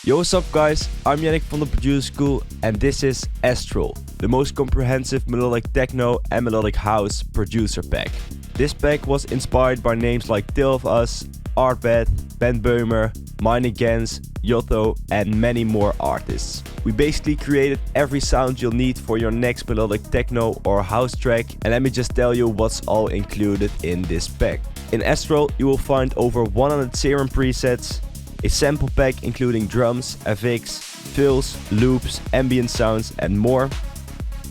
Yo, what's up guys, I'm Yannick from the Producer School and this is Astral, the most comprehensive melodic techno and melodic house producer pack. This pack was inspired by names like Tale of Us, ARTBAT, Böhmer, Mine Against, Yotto and many more artists. We basically created every sound you'll need for your next melodic techno or house track, and let me just tell you what's all included in this pack. In Astral you will find over 100 Serum presets, a sample pack including drums, effects, fills, loops, ambient sounds and more,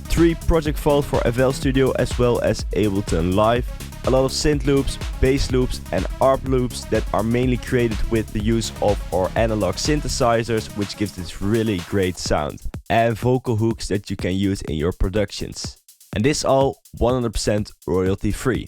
3 project files for FL Studio as well as Ableton Live, a lot of synth loops, bass loops and ARP loops that are mainly created with the use of our analog synthesizers, which gives this really great sound, and vocal hooks that you can use in your productions. And this all 100% royalty free.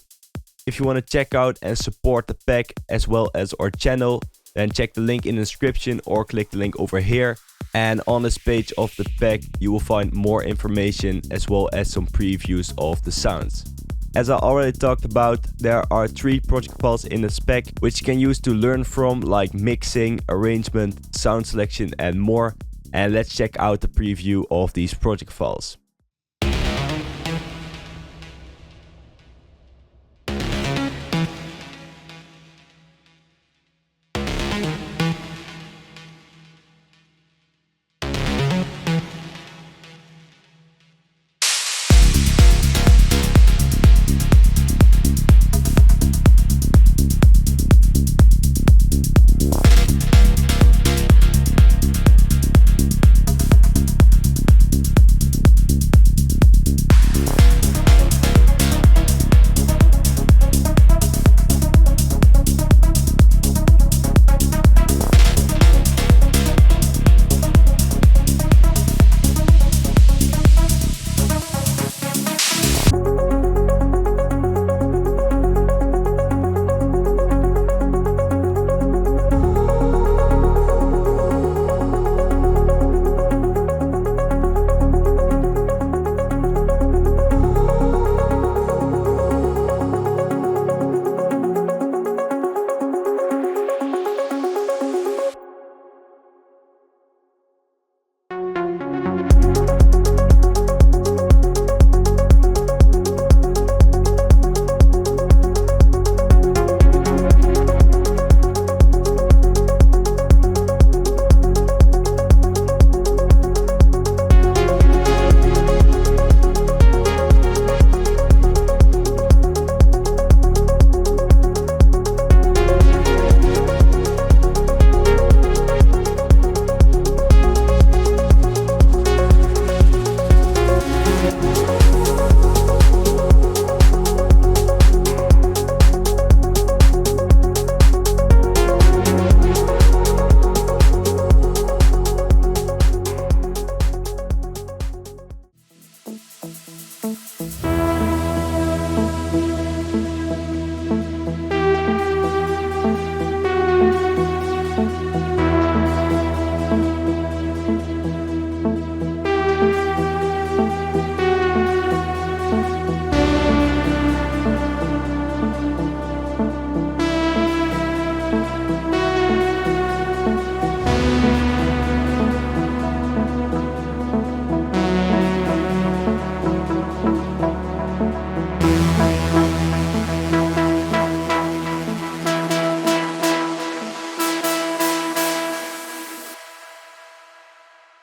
If you want to check out and support the pack as well as our channel, then check the link in the description or click the link over here. And on this page of the pack you will find more information as well as some previews of the sounds. As I already talked about, there are 3 project files in this pack which you can use to learn from, like mixing, arrangement, sound selection and more. And let's check out the preview of these project files.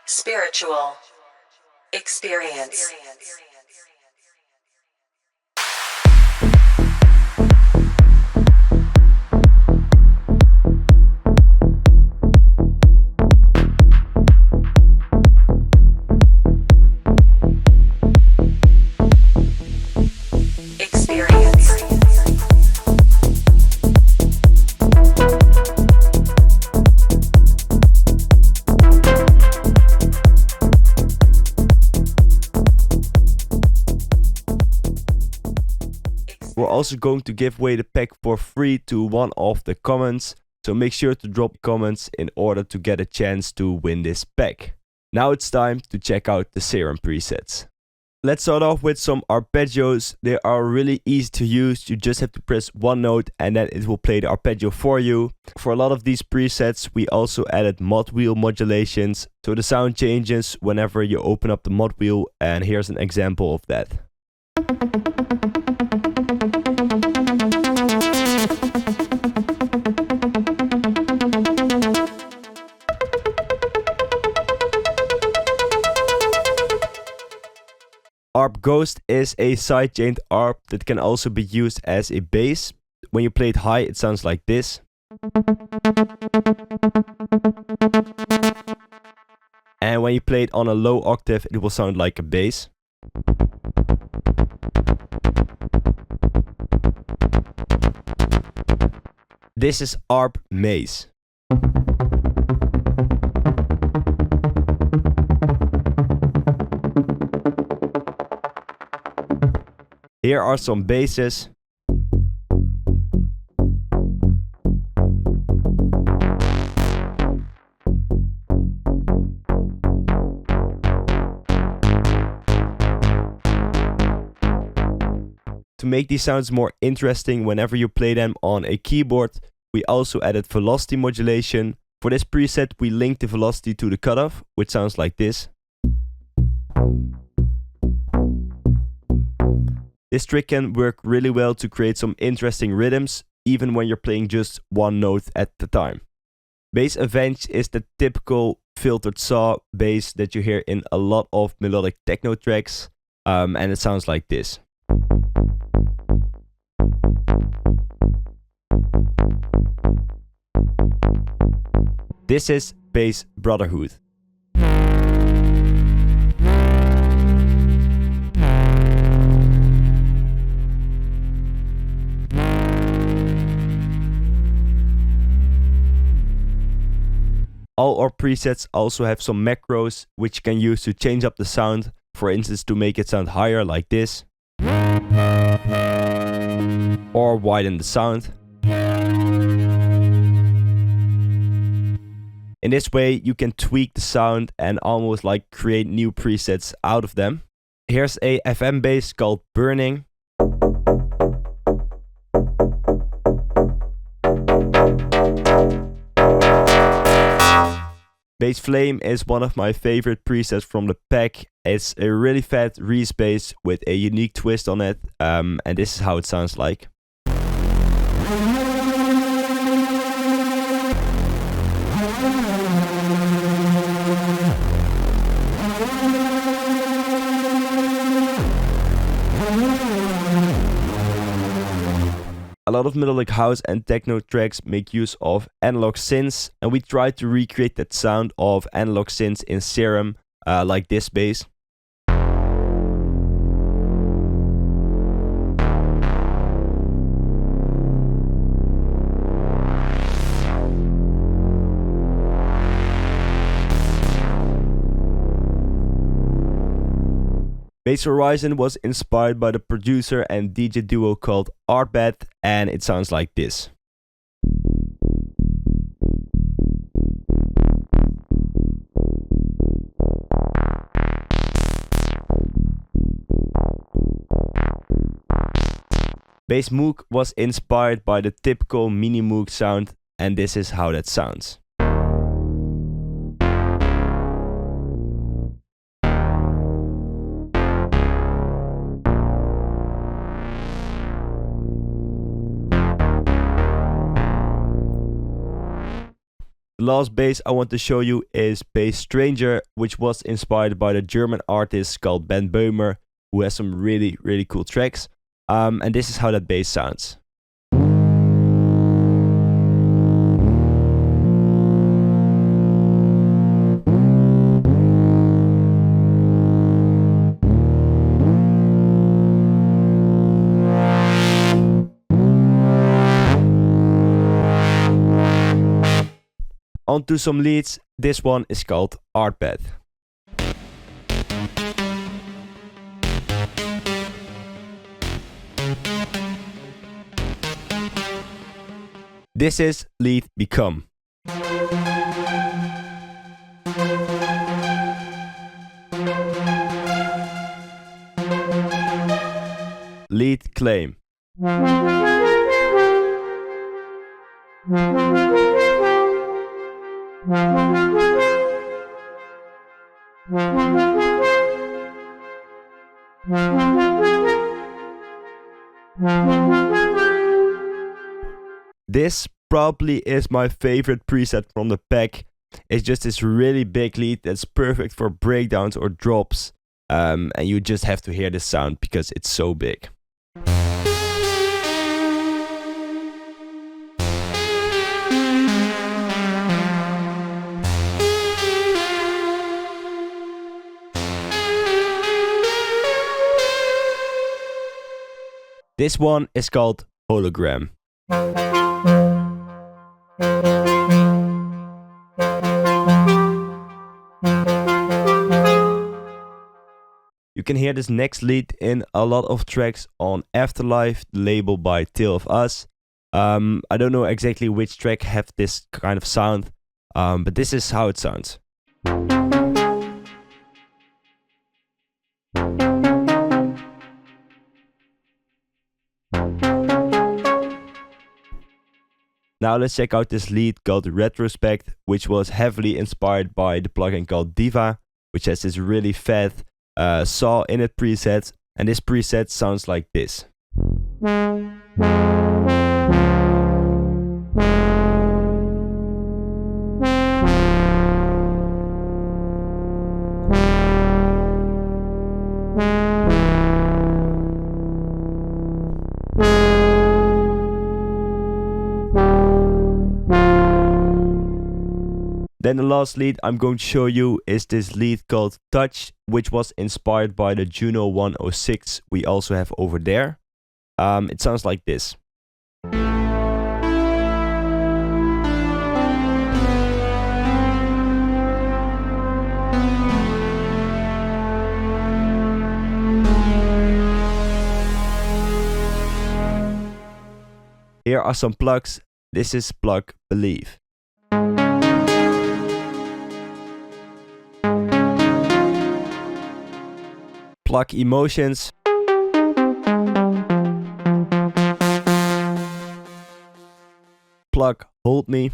Spiritual experience. We're also going to give away the pack for free to one of the comments, so make sure to drop comments in order to get a chance to win this pack. Now it's time to check out the Serum presets. Let's start off with some arpeggios. They are really easy to use. You just have to press one note and then it will play the arpeggio for you. For a lot of these presets, we also added mod wheel modulations. So the sound changes whenever you open up the mod wheel, and here's an example of that. ARP Ghost is a sidechained ARP that can also be used as a bass. When you play it high, it sounds like this. And when you play it on a low octave, it will sound like a bass. This is ARP Maze. Here are some basses. To make these sounds more interesting whenever you play them on a keyboard, we also added velocity modulation. For this preset, we linked the velocity to the cutoff, which sounds like this. This trick can work really well to create some interesting rhythms, even when you're playing just one note at the time. Bass Avenge is the typical filtered saw bass that you hear in a lot of melodic techno tracks, and it sounds like this. This is Bass Brotherhood. All our presets also have some macros which you can use to change up the sound, for instance to make it sound higher like this, or widen the sound. In this way you can tweak the sound and almost like create new presets out of them. Here's a FM bass called Burning. Bass Flame is one of my favorite presets from the pack. It's a really fat Reese bass with a unique twist on it, and this is how it sounds like. A lot of melodic house and techno tracks make use of analog synths, and we tried to recreate that sound of analog synths in Serum, like this bass. Bass Horizon was inspired by the producer and DJ duo called ARTBAT, and it sounds like this. Bass Moog was inspired by the typical mini Moog sound, and this is how that sounds. The last bass I want to show you is Bass Stranger, which was inspired by the German artist called Böhmer, who has some really cool tracks. And this is how that bass sounds. On to some leads. This one is called ARTBAT. This is lead Become. Claim. This probably is my favorite preset from the pack. It's just this really big lead that's perfect for breakdowns or drops. And you just have to hear this sound because it's so big. This one is called Hologram. You can hear this next lead in a lot of tracks on Afterlife, the label by Tale of Us. I don't know exactly which track have this kind of sound, but this is how it sounds. Now let's check out this lead called Retrospect, which was heavily inspired by the plugin called Diva, which has this really fat saw in it preset, and this preset sounds like this. Then the last lead I'm going to show you is this lead called Touch, which was inspired by the Juno 106 we also have over there. It sounds like this. Here are some plugs. This is plug Believe. Plug Emotions. Plug Hold Me.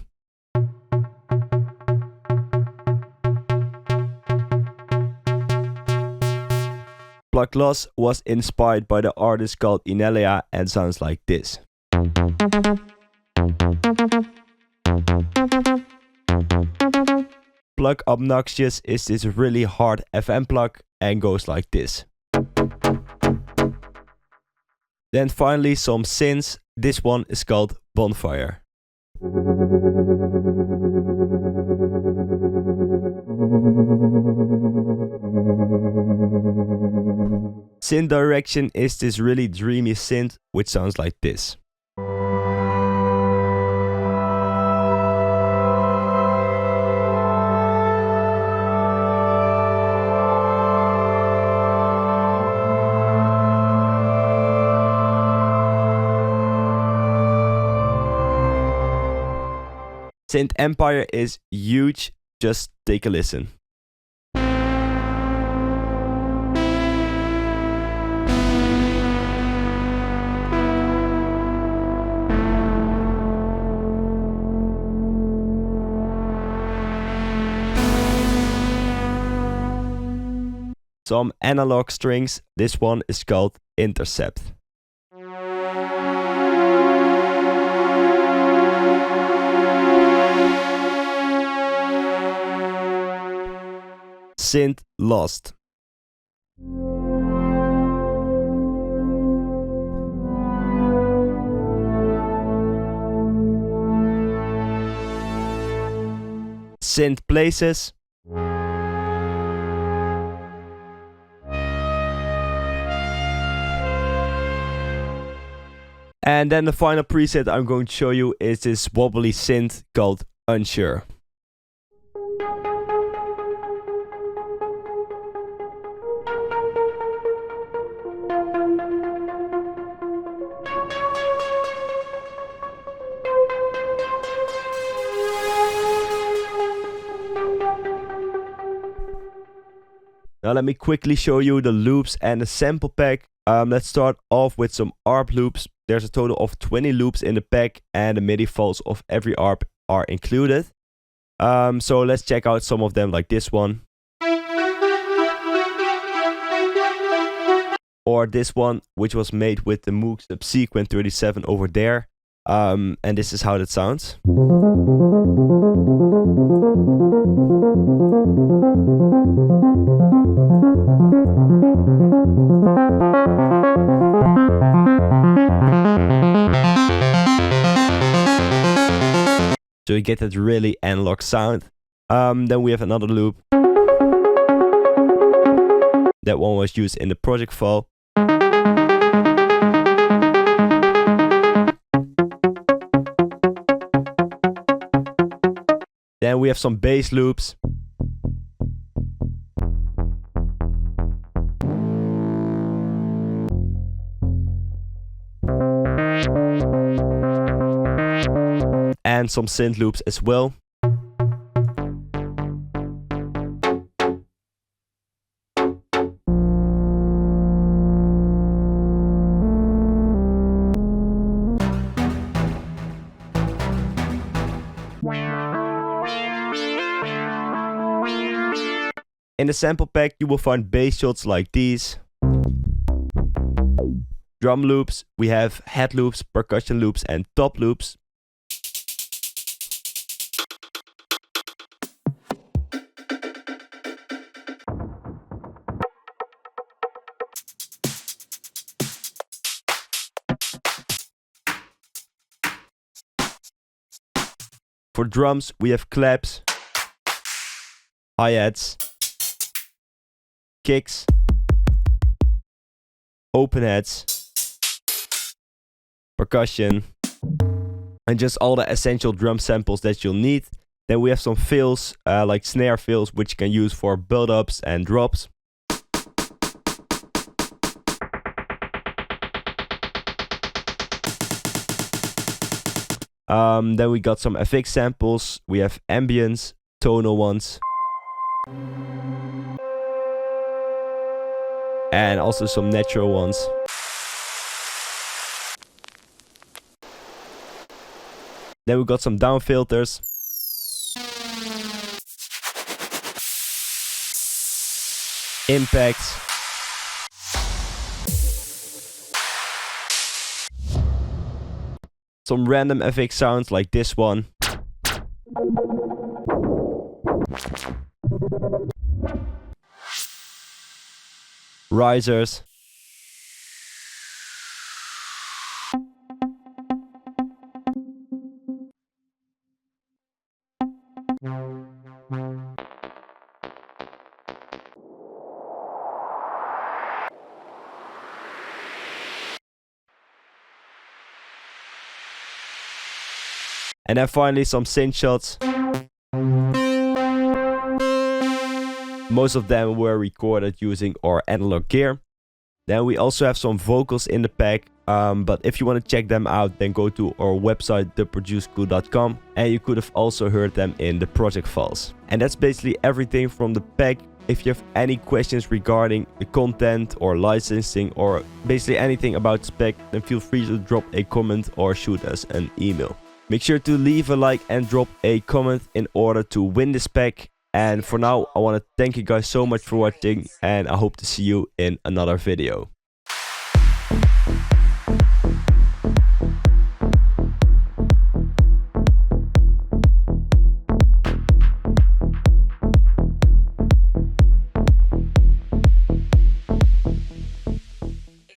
Plug Loss was inspired by the artist called Inelia and sounds like this. Plug Obnoxious is this really hard FM plug and goes like this. Then finally some synths. This one is called Bonfire. Synth Direction is this really dreamy synth which sounds like this. Synth Empire is huge, just take a listen. Some analog strings, this one is called Intercept. Synth Lost. Synth Places. And then the final preset I'm going to show you is this wobbly synth called Unsure. Now let me quickly show you the loops and the sample pack. Let's start off with some ARP loops. There's a total of 20 loops in the pack, and the MIDI files of every ARP are included. So let's check out some of them, like this one. Or this one, which was made with the Moog Subsequent 37 over there. And this is how that sounds. So you get that really analog sound. Then we have another loop. That one was used in the project file. Then we have some bass loops. And some synth loops as well. In the sample pack you will find bass shots like these. Drum loops, we have head loops, percussion loops and top loops. For drums we have claps, hi-hats, kicks, open hats, percussion, and just all the essential drum samples that you'll need. Then we have some fills, like snare fills, which you can use for build-ups and drops. Then we got some FX samples, we have ambience, tonal ones. And also some natural ones. Then we got some down filters. Impacts. Some random FX sounds like this one. Risers. And then finally some synth shots. Most of them were recorded using our analog gear. Then we also have some vocals in the pack, but if you want to check them out, then go to our website theproduceschool.com, and you could have also heard them in the project files. And that's basically everything from the pack. If you have any questions regarding the content or licensing or basically anything about spec, then feel free to drop a comment or shoot us an email. Make sure to leave a like and drop a comment in order to win this pack. And for now, I want to thank you guys so much for watching, and I hope to see you in another video.